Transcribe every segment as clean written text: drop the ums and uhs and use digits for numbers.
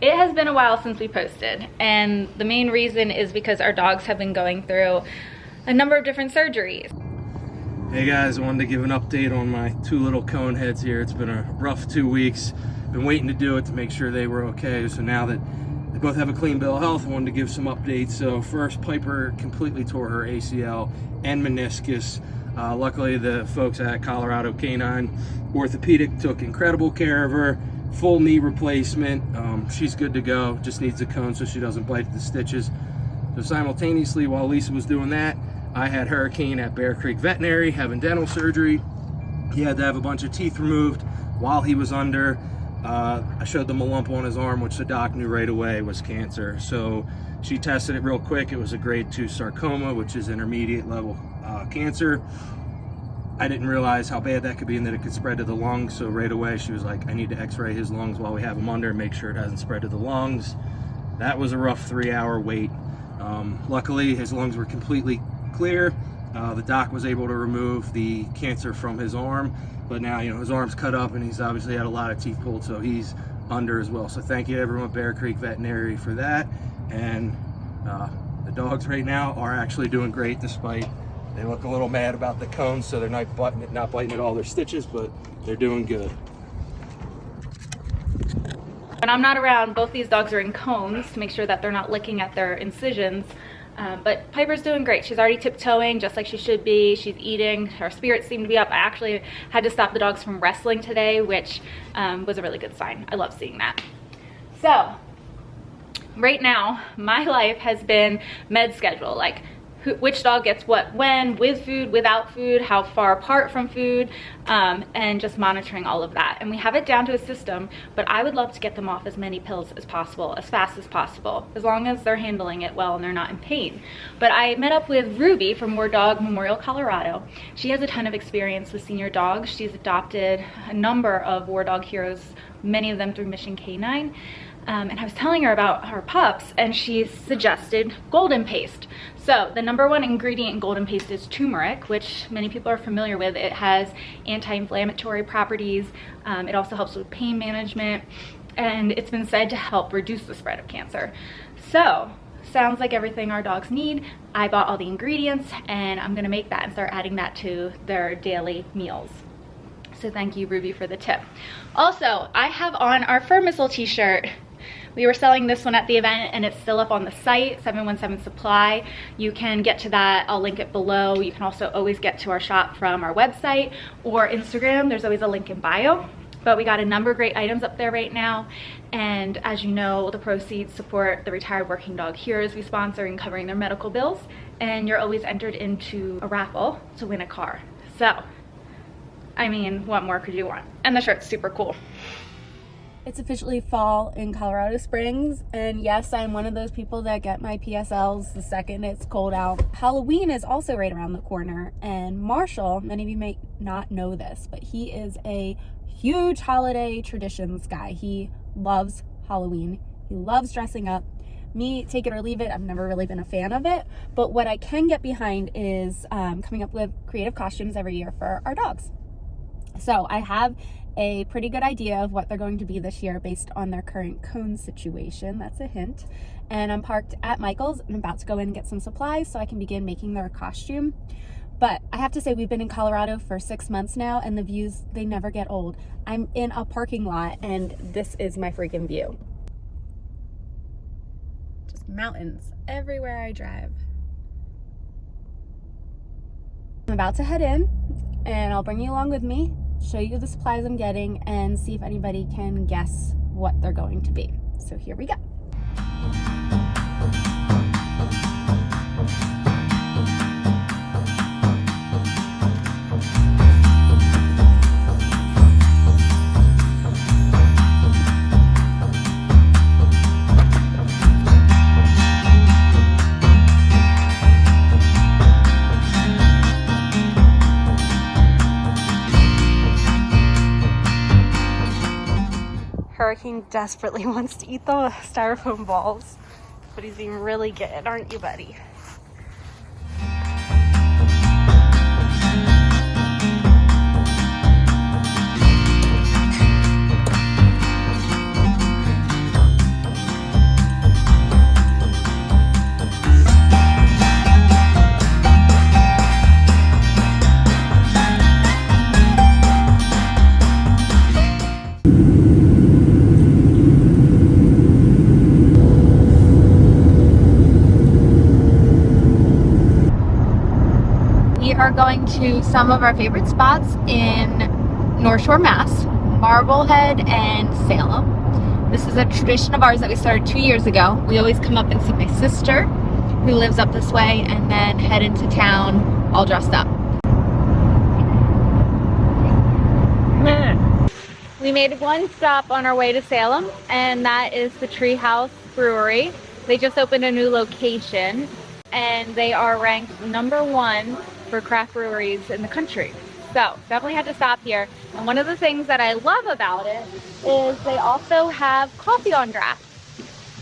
It has been a while since we posted, and the main reason is because our dogs have been going through a number of different surgeries. Hey guys, I wanted to give an update on my two little cone heads here. It's been a rough 2 weeks. Been waiting to do it to make sure they were okay. So now that they both have a clean bill of health, I wanted to give some updates. So first, Piper completely tore her ACL and meniscus. Luckily, the folks at Colorado Canine Orthopedic took incredible care of her. Full knee replacement. She's good to go. Just needs a cone so she doesn't bite the stitches. So simultaneously, while Lisa was doing that, I had Hurricane at Bear Creek Veterinary having dental surgery. He had to have a bunch of teeth removed while he was under. I showed them a lump on his arm, which the doc knew right away was cancer. So she tested it real quick. It was a grade 2 sarcoma, which is intermediate level cancer. I didn't realize how bad that could be and that it could spread to the lungs. So right away she was like, I need to x-ray his lungs while we have him under and make sure it hasn't spread to the lungs. That was a rough 3-hour wait. Luckily his lungs were completely clear. The doc was able to remove the cancer from his arm, but now, you know, his arm's cut up and he's obviously had a lot of teeth pulled, so he's under as well. So thank you to everyone at Bear Creek Veterinary for that. And the dogs right now are actually doing great, despite they look a little mad about the cones, so they're not biting at all their stitches, but they're doing good. When I'm not around, both these dogs are in cones to make sure that they're not licking at their incisions. But Piper's doing great. She's already tiptoeing just like she should be. She's eating. Her spirits seem to be up. I actually had to stop the dogs from wrestling today, which was a really good sign. I love seeing that. So right now, my life has been med schedule, like which dog gets what when, with food, without food, how far apart from food, and just monitoring all of that. And we have it down to a system, but I would love to get them off as many pills as possible, as fast as possible, as long as they're handling it well and they're not in pain. But I met up with Ruby from War Dog Memorial, Colorado. She has a ton of experience with senior dogs. She's adopted a number of War Dog heroes, many of them through Mission Canine. And I was telling her about her pups, and she suggested golden paste. So the #1 ingredient in golden paste is turmeric, which many people are familiar with. It has anti-inflammatory properties. It also helps with pain management, and it's been said to help reduce the spread of cancer. So sounds like everything our dogs need. I bought all the ingredients, and I'm gonna make that and start adding that to their daily meals. So thank you, Ruby, for the tip. Also, I have on our fur missile t-shirt. We were selling this one at the event and it's still up on the site, 717 Supply. You can get to that, I'll link it below. You can also always get to our shop from our website or Instagram. There's always a link in bio. But we got a number of great items up there right now. And as you know, the proceeds support the retired working dog heroes we sponsor in covering their medical bills. And you're always entered into a raffle to win a car. So, I mean, what more could you want? And the shirt's super cool. It's officially fall in Colorado Springs, and yes, I'm one of those people that get my PSLs the second it's cold out. Halloween is also right around the corner, and Marshall, many of you may not know this, but he is a huge holiday traditions guy. He loves Halloween. He loves dressing up. Me, take it or leave it, I've never really been a fan of it, but what I can get behind is coming up with creative costumes every year for our dogs. So I have a pretty good idea of what they're going to be this year based on their current cone situation. That's a hint. And I'm parked at Michael's and I'm about to go in and get some supplies so I can begin making their costume. But I have to say, we've been in Colorado for 6 months now, and the views, they never get old. I'm in a parking lot and this is my freaking view. Just mountains everywhere I drive. I'm about to head in and I'll bring you along with me, show you the supplies I'm getting, and see if anybody can guess what they're going to be. So here we go. Hurricane desperately wants to eat the styrofoam balls, but he's being really good, aren't you, buddy? are going to some of our favorite spots in North Shore, Mass, Marblehead and Salem. This is a tradition of ours that we started 2 years ago. We always come up and see my sister, who lives up this way, and then head into town all dressed up. We made one stop on our way to Salem, and that is the Treehouse Brewery. They just opened a new location, and they are ranked #1 for craft breweries in the country. So definitely had to stop here. And one of the things that I love about it is they also have coffee on draft.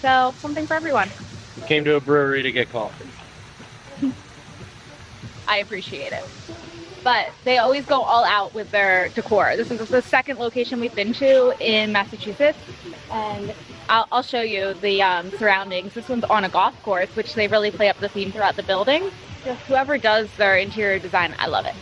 So something for everyone. You came to a brewery to get coffee. I appreciate it. But they always go all out with their decor. This is the second location we've been to in Massachusetts. And I'll show you the surroundings. This one's on a golf course, which they really play up the theme throughout the building. Just whoever does their interior design, I love it.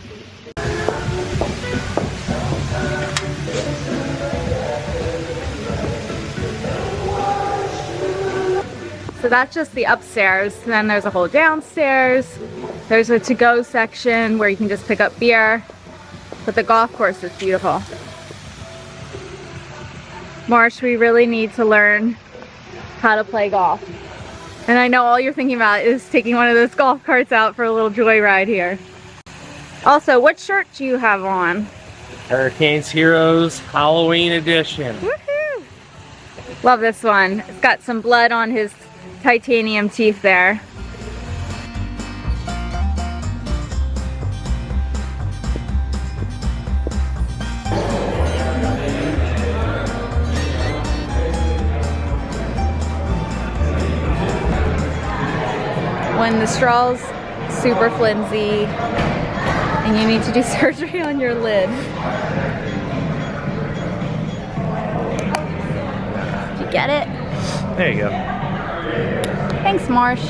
So that's just the upstairs. And then there's a whole downstairs. There's a to-go section where you can just pick up beer. But the golf course is beautiful. Marsh, we really need to learn how to play golf. And I know all you're thinking about is taking one of those golf carts out for a little joyride here. Also, what shirt do you have on? Hurricanes Heroes Halloween edition. Woohoo! Love this one. It's got some blood on his titanium teeth there. When the straw's super flimsy and you need to do surgery on your lid. Did you get it? There you go. Thanks, Marsh.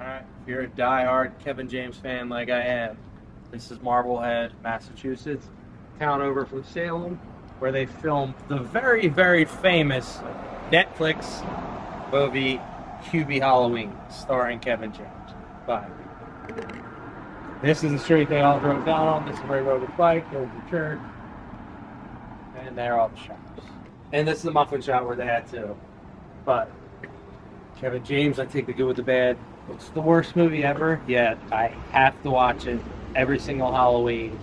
Alright, if you're a die-hard Kevin James fan like I am, this is Marblehead, Massachusetts, town over from Salem, where they filmed the very, very famous Netflix movie Hubie Halloween, starring Kevin James. Bye. This is the street they all drove down on. This is where he rode his bike. There's the church. And there are all the shops. And this is the muffin shop where they had to. But Kevin James, I take the good with the bad. It's the worst movie ever, yet I have to watch it every single Halloween.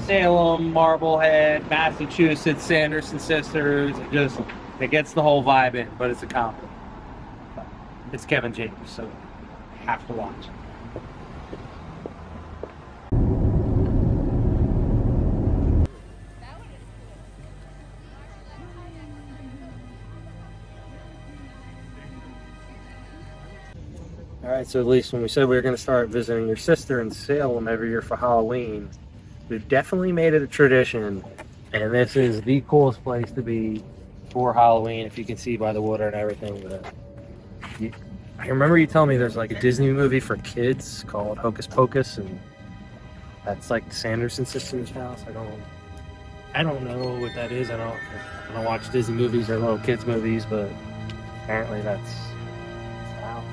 Salem, Marblehead, Massachusetts, Sanderson Sisters. It gets the whole vibe in, but it's a comedy. It's Kevin James, so have to watch. Alright, so at least when we said we were going to start visiting your sister in Salem every year for Halloween, we've definitely made it a tradition, and this is the coolest place to be for Halloween, if you can see by the water and everything. But I remember you telling me there's like a Disney movie for kids called Hocus Pocus, and that's like the Sanderson Sisters' house. I don't know what that is. I don't watch Disney movies or little kids movies, but apparently that's the house.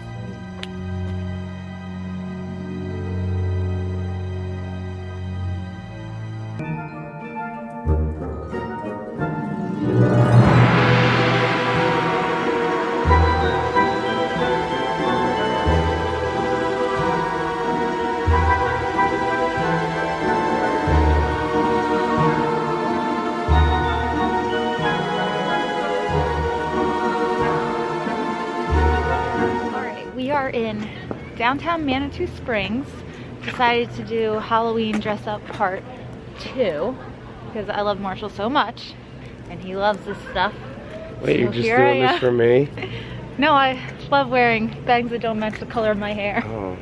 In downtown Manitou Springs. Decided to do Halloween dress up part 2 because I love Marshall so much and he loves this stuff. Wait, so you're just doing this for me? No, I love wearing things that don't match the color of my hair. Oh.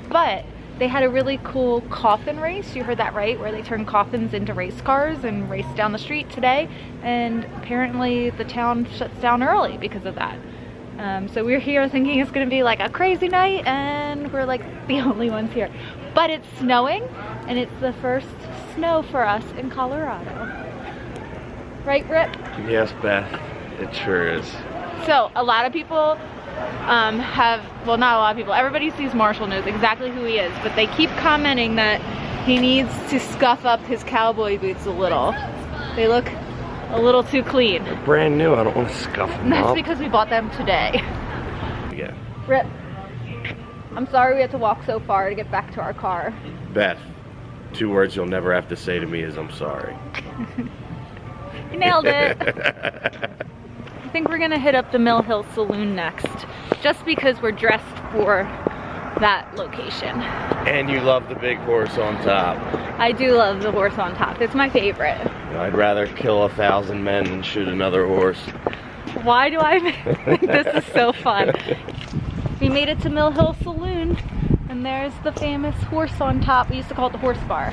But they had a really cool coffin race. You heard that right? Where they turn coffins into race cars and race down the street today. And apparently the town shuts down early because of that. So we're here thinking it's going to be like a crazy night, and we're like the only ones here. But it's snowing, and it's the first snow for us in Colorado. Right, Rip? Yes, Beth, it sure is. So a lot of people well, not a lot of people, everybody sees Marshall knows exactly who he is, but they keep commenting that he needs to scuff up his cowboy boots a little. They look a little too clean. They're brand new, I don't want to scuff them That's up. because we bought them today. Yeah. Rip. I'm sorry we had to walk so far to get back to our car. Beth, 2 words you'll never have to say to me is I'm sorry. You nailed it. I think we're gonna hit up the Mill Hill Saloon next, just because we're dressed for that location. And you love the big horse on top. I do love the horse on top. It's my favorite. I'd rather kill 1,000 men than shoot another horse. Why do I think this is so fun? We made it to Mill Hill Saloon, and there's the famous horse on top. We used to call it the horse bar.